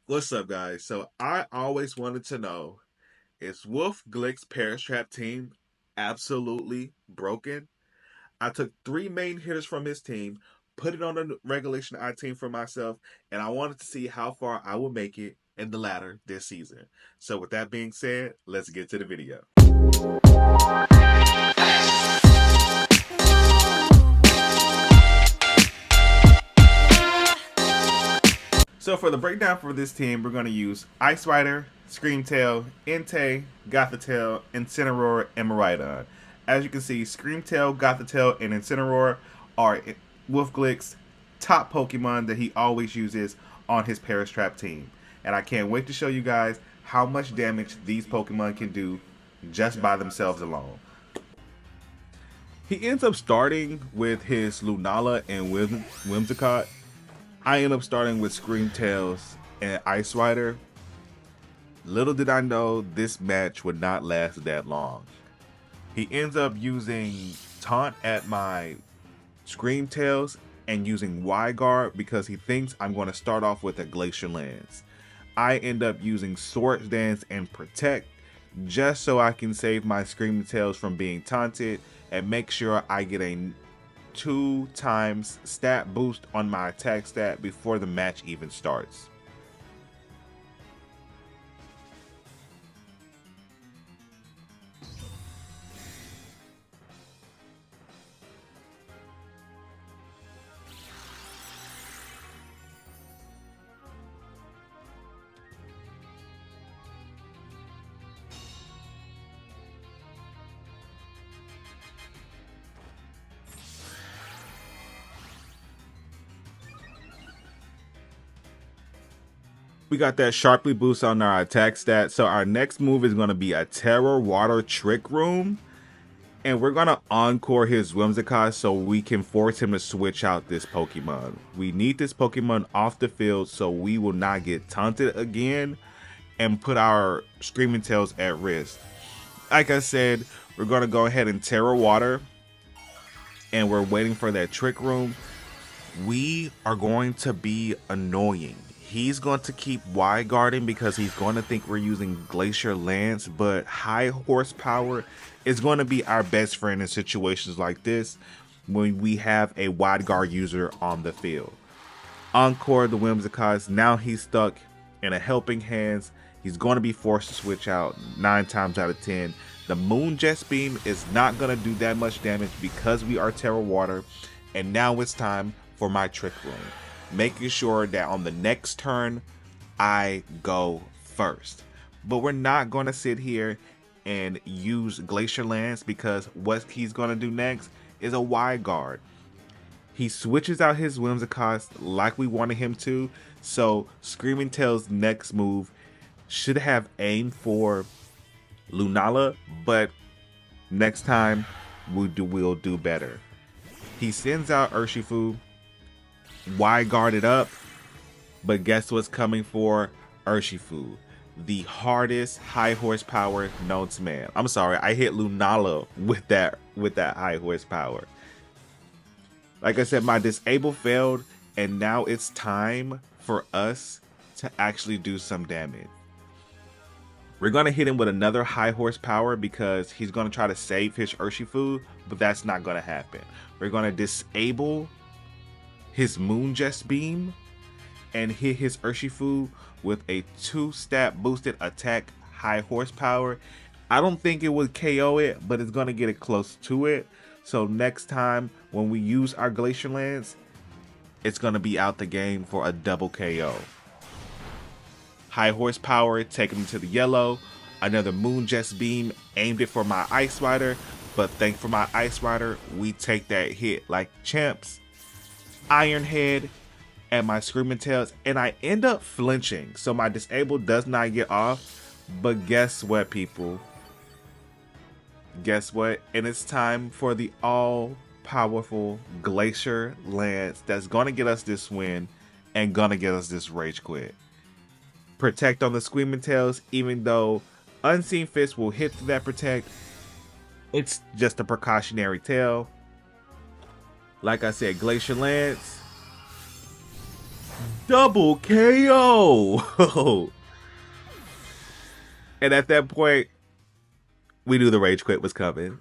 What's up, guys? So I always wanted to know, is Wolfe Glick's Paris Trap team absolutely broken? I took three main hitters from his team, put it on the regulation I team for myself, and I wanted to see how far I will make it in the ladder this season. So with that being said, let's get to the video. So for the breakdown for this team, we're going to use Ice Rider, Screamtail, Entei, Gothitail, Incineroar, and Miraidon. As you can see, Screamtail, Gothitail, and Incineroar are Wolfe Glick's top Pokemon that he always uses on his Paris Trap team. And I can't wait to show you guys how much damage these Pokemon can do just by themselves alone. He ends up starting with his Lunala and Whimsicott. I end up starting with Screamtails and Ice Rider. Little did I know this match would not last that long. He ends up using Taunt at my Screamtails and using Y-Guard because he thinks I'm going to start off with a Glacier Lance. I end up using Swords Dance and Protect just so I can save my Screamtails from being taunted and make sure I get a 2 times stat boost on my attack stat before the match even starts. We got that sharply boost on our attack stat, so our next move is going to be a Terror Water Trick Room. And we're going to encore his Whimsicott so we can force him to switch out this Pokemon. We need this Pokemon off the field so we will not get taunted again and put our Screaming Tails at risk. Like I said, we're going to go ahead and Terror Water. And we're waiting for that Trick Room. We are going to be annoying. He's going to keep Y-guarding because he's going to think we're using Glacier Lance, but high horsepower is going to be our best friend in situations like this when we have a wide guard user on the field. Encore the Whimsicott. Now he's stuck in a helping hands. He's going to be forced to switch out 9 times out of 10. The Moon Jet Beam is not going to do that much damage because we are Terra Water. And now it's time for my Trick Room, making sure that on the next turn I go first. But we're not going to sit here and use Glacier Lance because what he's going to do next is a Y guard. He switches out his Whimsicott like we wanted him to, so Screaming Tail's next move should have aimed for Lunala, but next time we'll do better. He sends out Urshifu, Y guarded up, but guess what's coming for Urshifu? The hardest high horsepower known to man. I'm sorry, I hit Lunala with that high horsepower. Like I said, my disable failed, and now it's time for us to actually do some damage. We're going to hit him with another high horsepower because he's going to try to save his Urshifu, but that's not going to happen. We're going to disable his Moon Jet Beam and hit his Urshifu with a 2 stat boosted attack high horsepower. I don't think it would KO it, but it's going to get it close to it. So next time when we use our Glacier Lance, it's going to be out the game for a double KO. High horsepower, taking him to the yellow. Another Moon Jet Beam, aimed it for my Ice Rider, but thanks for my Ice Rider, we take that hit like champs. Iron Head and my Screaming Tails, and I end up flinching, so my disable does not get off. But guess what, people? Guess what? And it's time for the all-powerful Glacier Lance that's gonna get us this win and gonna get us this rage quit. Protect on the Screaming Tails, even though Unseen Fist will hit through that protect. It's just a precautionary tail. Like I said, Glacier Lance. Double KO. And at that point, we knew the rage quit was coming.